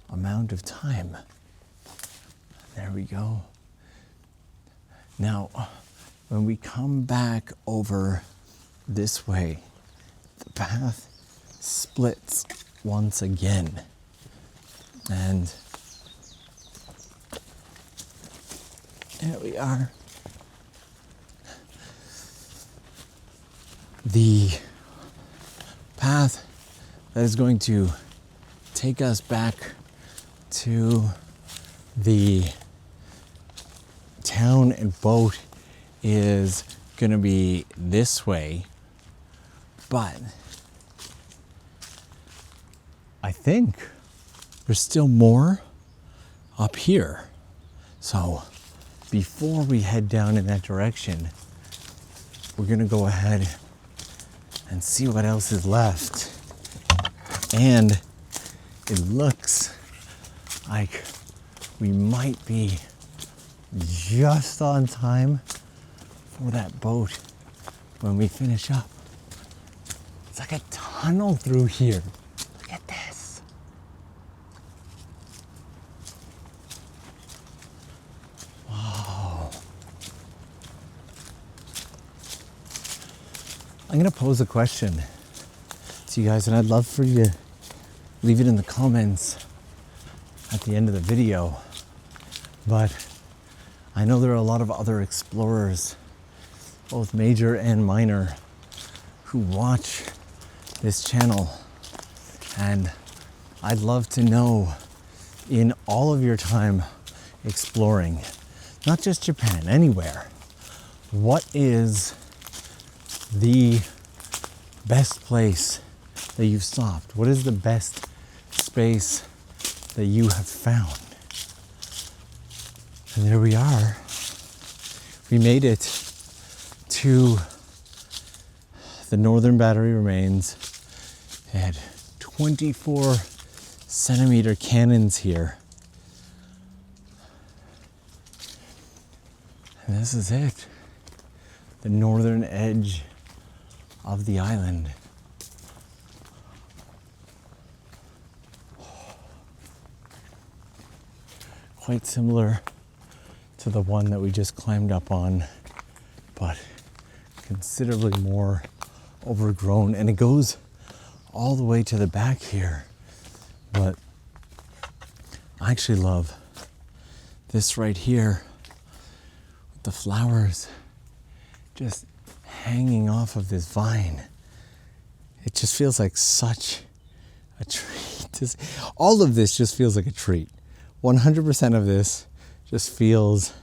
[SPEAKER 1] amount of time. There we go. Now, when we come back over this way, the path splits once again. And here we are. The path that is going to take us back to the town and boat is going to be this way, but I think there's still more up here. So before we head down in that direction, we're going to go ahead and see what else is left. And it looks like we might be just on time for that boat when we finish up. It's like a tunnel through here. Look at this. Wow. I'm going to pose a question to you guys, and I'd love for you to leave it in the comments at the end of the video. But I know there are a lot of other explorers, both major and minor, who watch this channel. And I'd love to know, in all of your time exploring, not just Japan, anywhere, what is the best place that you've stopped? What is the best space that you have found? And there we are. We made it to the northern battery remains. It had 24 centimeter cannons here. And this is it. The northern edge of the island. Quite similar to the one that we just climbed up on, but considerably more overgrown. And it goes all the way to the back here. But I actually love this right here with the flowers just hanging off of this vine. It just feels like such a treat. All of this just feels like a treat. 100% of this just feels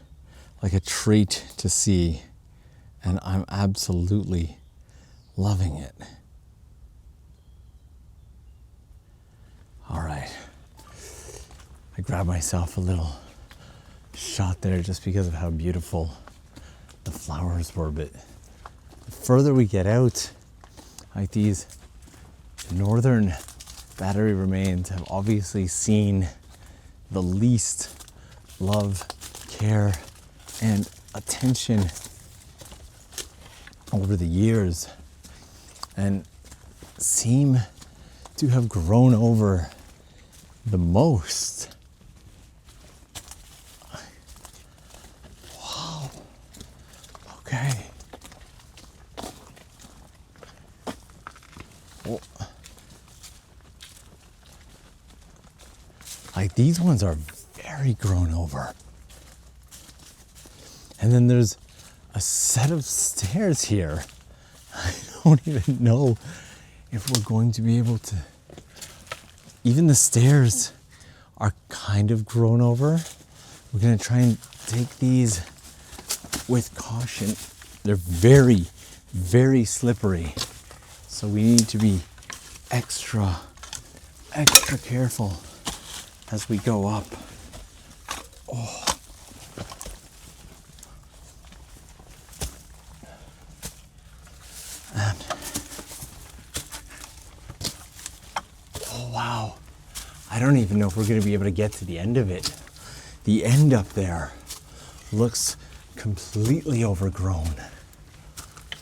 [SPEAKER 1] like a treat to see, and I'm absolutely loving it. All right, I grabbed myself a little shot there just because of how beautiful the flowers were, but the further we get out, like these northern battery remains have obviously seen the least love, care, and attention over the years, and seem to have grown over the most. Wow. Okay. Well, Like these ones are very grown over. And then there's a set of stairs here. I don't even know if we're going to be able to. Even the stairs are kind of grown over. We're gonna try and take these with caution. They're very, very slippery. So we need to be extra careful as we go up. Oh. And, oh wow. I don't even know if we're gonna be able to get to the end of it. The end up there looks completely overgrown.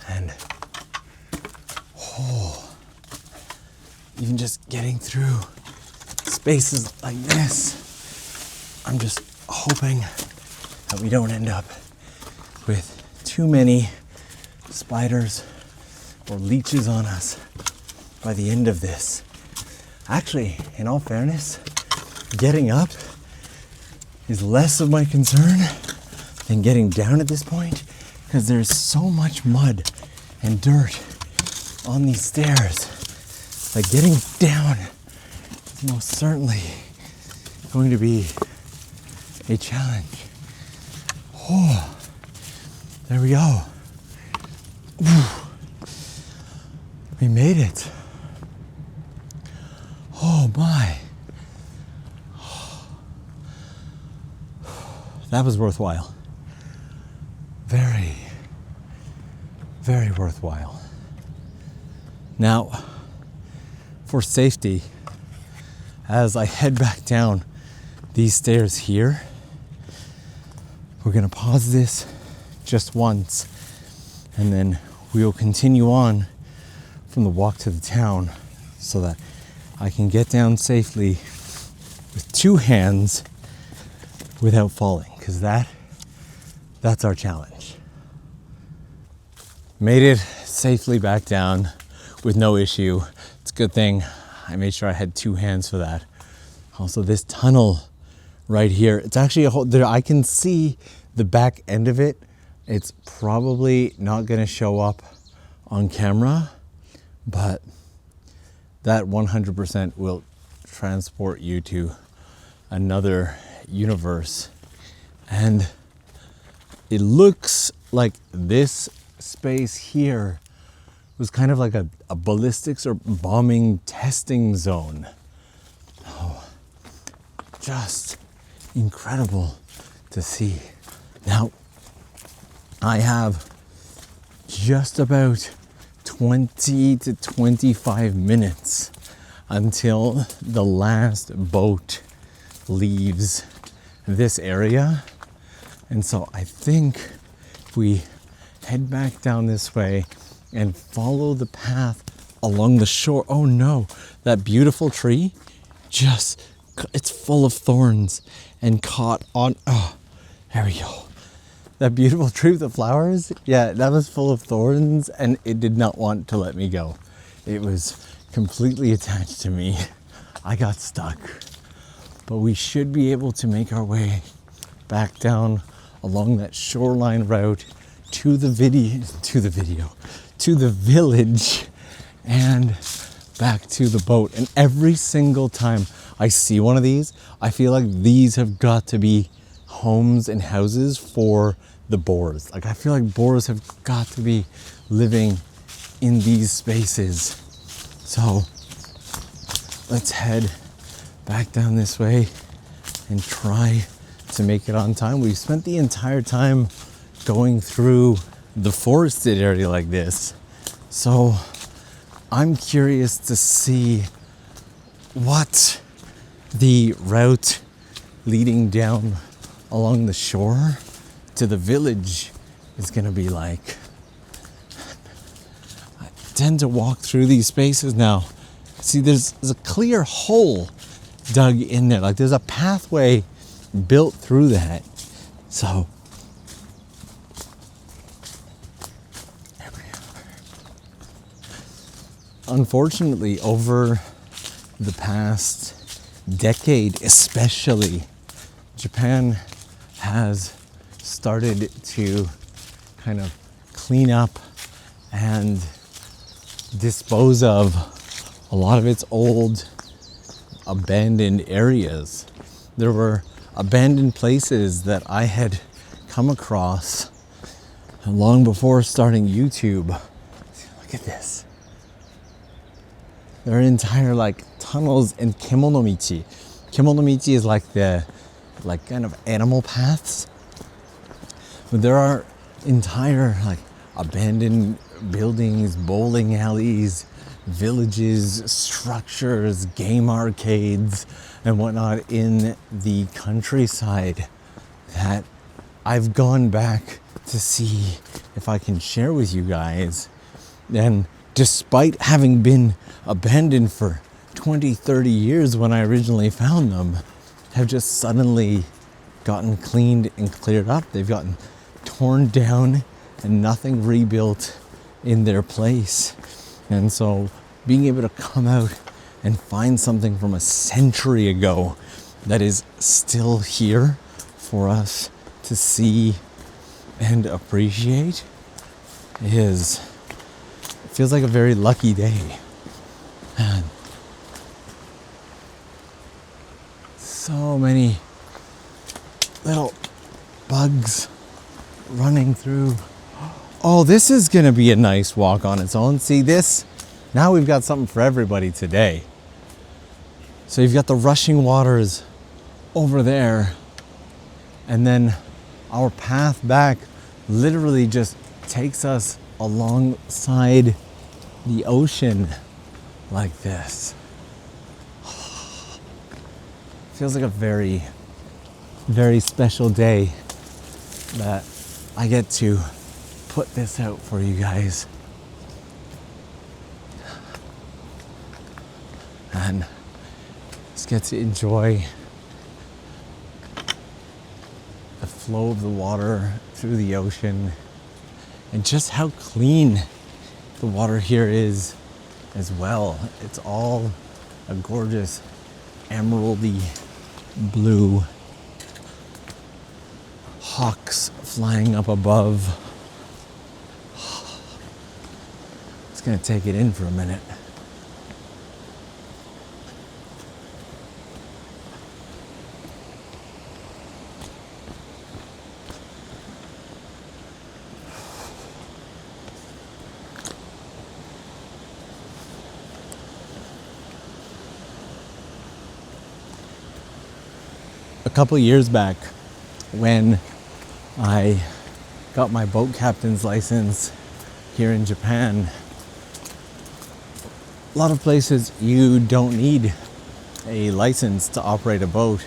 [SPEAKER 1] And even just getting through spaces like this, I'm just hoping that we don't end up with too many spiders or leeches on us by the end of this. Actually, in all fairness, getting up is less of my concern than getting down at this point, because there's so much mud and dirt on these stairs. Like getting down is most certainly going to be a challenge. Oh, there we go. We made it. Oh my. That was worthwhile. Very, very worthwhile. Now, for safety, as I head back down these stairs here, we're gonna pause this just once, and then we will continue on from the walk to the town so that I can get down safely with two hands without falling, because that's our challenge. Made it safely back down with no issue. It's a good thing I made sure I had two hands for that. Also, this tunnel right here, it's actually a whole, there, I can see the back end of it. It's probably not gonna show up on camera, but that 100% will transport you to another universe. And it looks like this space here was kind of like a ballistics or bombing testing zone. Oh, just incredible to see. Now, I have just about 20 to 25 minutes until the last boat leaves this area. And so I think if we head back down this way and follow the path along the shore. Oh no, that beautiful tree, just, it's full of thorns and caught on, oh, there we go. That beautiful tree with the flowers, yeah, that was full of thorns and it did not want to let me go. It was completely attached to me. I got stuck. But we should be able to make our way back down along that shoreline route to the village and back to the boat. And every single time I see one of these, I feel like these have got to be homes and houses for the boars. Like I feel like boars have got to be living in these spaces. So let's head back down this way and try to make it on time. We've spent the entire time going through the forested area like this. So I'm curious to see what the route leading down along the shore to the village is gonna be like. I tend to walk through these spaces now. See, there's a clear hole dug in there. Like there's a pathway built through that. So there we are. Unfortunately, over the past decade especially, Japan has started to kind of clean up and dispose of a lot of its old abandoned areas. There were abandoned places that I had come across long before starting YouTube. Look at this. There are entire like tunnels and kemonomichi. Kemonomichi is like the kind of animal paths. But there are entire like abandoned buildings, bowling alleys, villages, structures, game arcades, and whatnot in the countryside that I've gone back to see if I can share with you guys. And despite having been abandoned for 20, 30 years when I originally found them, have just suddenly gotten cleaned and cleared up. They've gotten torn down and nothing rebuilt in their place. And so being able to come out and find something from a century ago that is still here for us to see and appreciate feels like a very lucky day. Man, so many little bugs running through. Oh, this is gonna be a nice walk on its own. See this? Now we've got something for everybody today. So you've got the rushing waters over there, and then our path back literally just takes us alongside the ocean like this. Feels like a very, very special day that I get to put this out for you guys. And just get to enjoy the flow of the water through the ocean and just how clean the water here is as well. It's all a gorgeous emeraldy blue. Hawks flying up above. It's gonna take it in for a minute. A couple years back, when I got my boat captain's license here in Japan, a lot of places you don't need a license to operate a boat,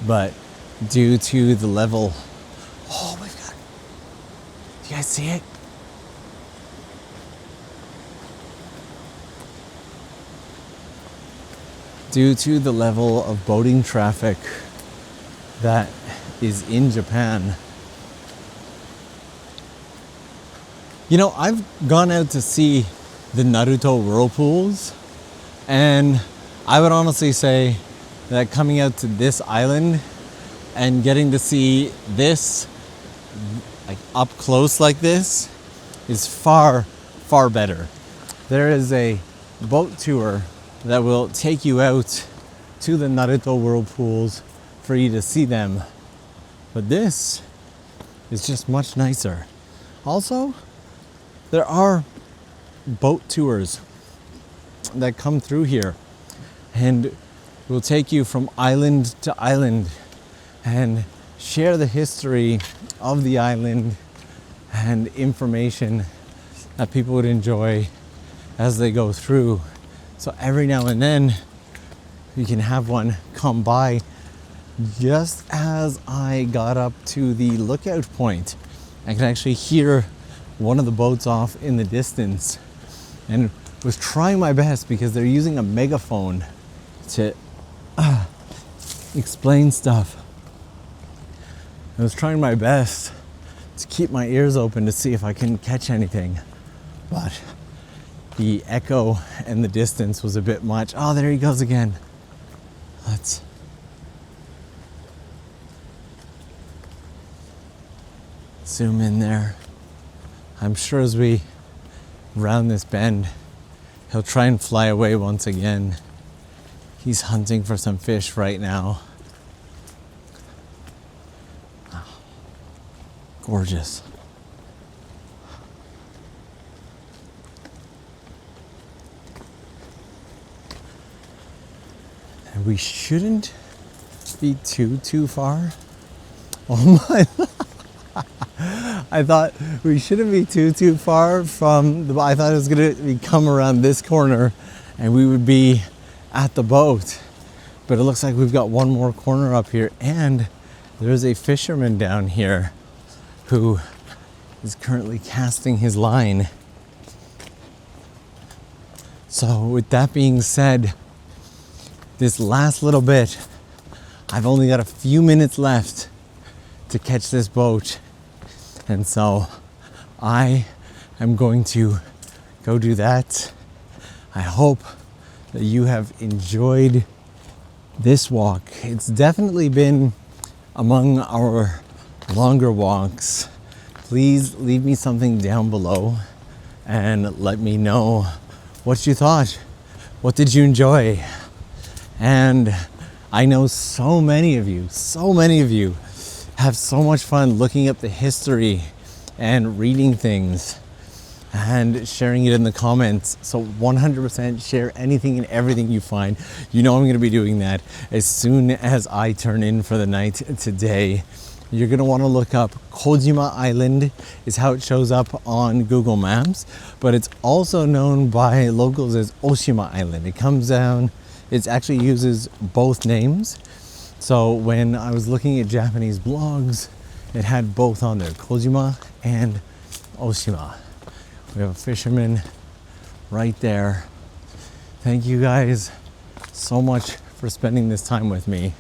[SPEAKER 1] but due to the level, oh my God, do you guys see it? Due to the level of boating traffic that is in Japan. You know, I've gone out to see the Naruto whirlpools, and I would honestly say that coming out to this island and getting to see this like up close like this is far, far better. There is a boat tour that will take you out to the Naruto whirlpools for you to see them, but this is just much nicer. Also, there are boat tours that come through here and will take you from island to island and share the history of the island and information that people would enjoy as they go through. So every now and then you can have one come by. Just as I got up to the lookout point, I could actually hear one of the boats off in the distance, and was trying my best because they're using a megaphone to explain stuff. I was trying my best to keep my ears open to see if I can catch anything, but the echo and the distance was a bit much. Oh, there he goes again. Let's zoom in there. I'm sure as we round this bend, he'll try and fly away once again. He's hunting for some fish right now. Oh, gorgeous. And we shouldn't be too far. Oh my. I thought we shouldn't be too far from the, I thought it was gonna come around this corner and we would be at the boat. But it looks like we've got one more corner up here, and there's a fisherman down here who is currently casting his line. So with that being said, this last little bit, I've only got a few minutes left to catch this boat. And so I am going to go do that. I hope that you have enjoyed this walk. It's definitely been among our longer walks. Please leave me something down below and let me know what you thought. What did you enjoy? And I know so many of you have so much fun looking up the history and reading things and sharing it in the comments. So 100% share anything and everything you find. You know I'm going to be doing that as soon as I turn in for the night today. You're going to want to look up Kojima Island is how it shows up on Google Maps, but it's also known by locals as Oshima Island. It comes down, it actually uses both names. So when I was looking at Japanese blogs, it had both on there, Kojima and Oshima. We have a fisherman right there. Thank you guys so much for spending this time with me.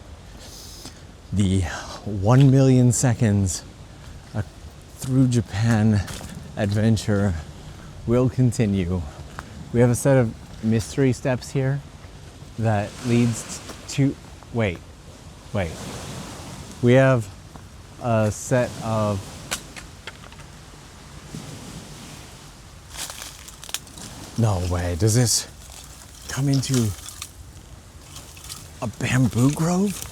[SPEAKER 1] The 1 million seconds through Japan adventure will continue. We have a set of mystery steps here that leads to, wait. We have a set of no way, does this come into a bamboo grove?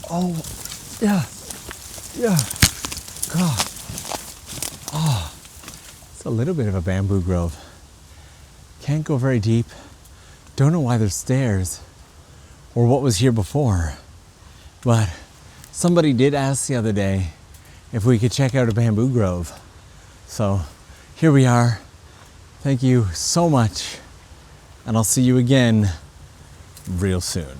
[SPEAKER 1] Oh, yeah, God. Oh, it's a little bit of a bamboo grove. Can't go very deep. Don't know why there's stairs or what was here before. But somebody did ask the other day if we could check out a bamboo grove. So here we are. Thank you so much. And I'll see you again real soon.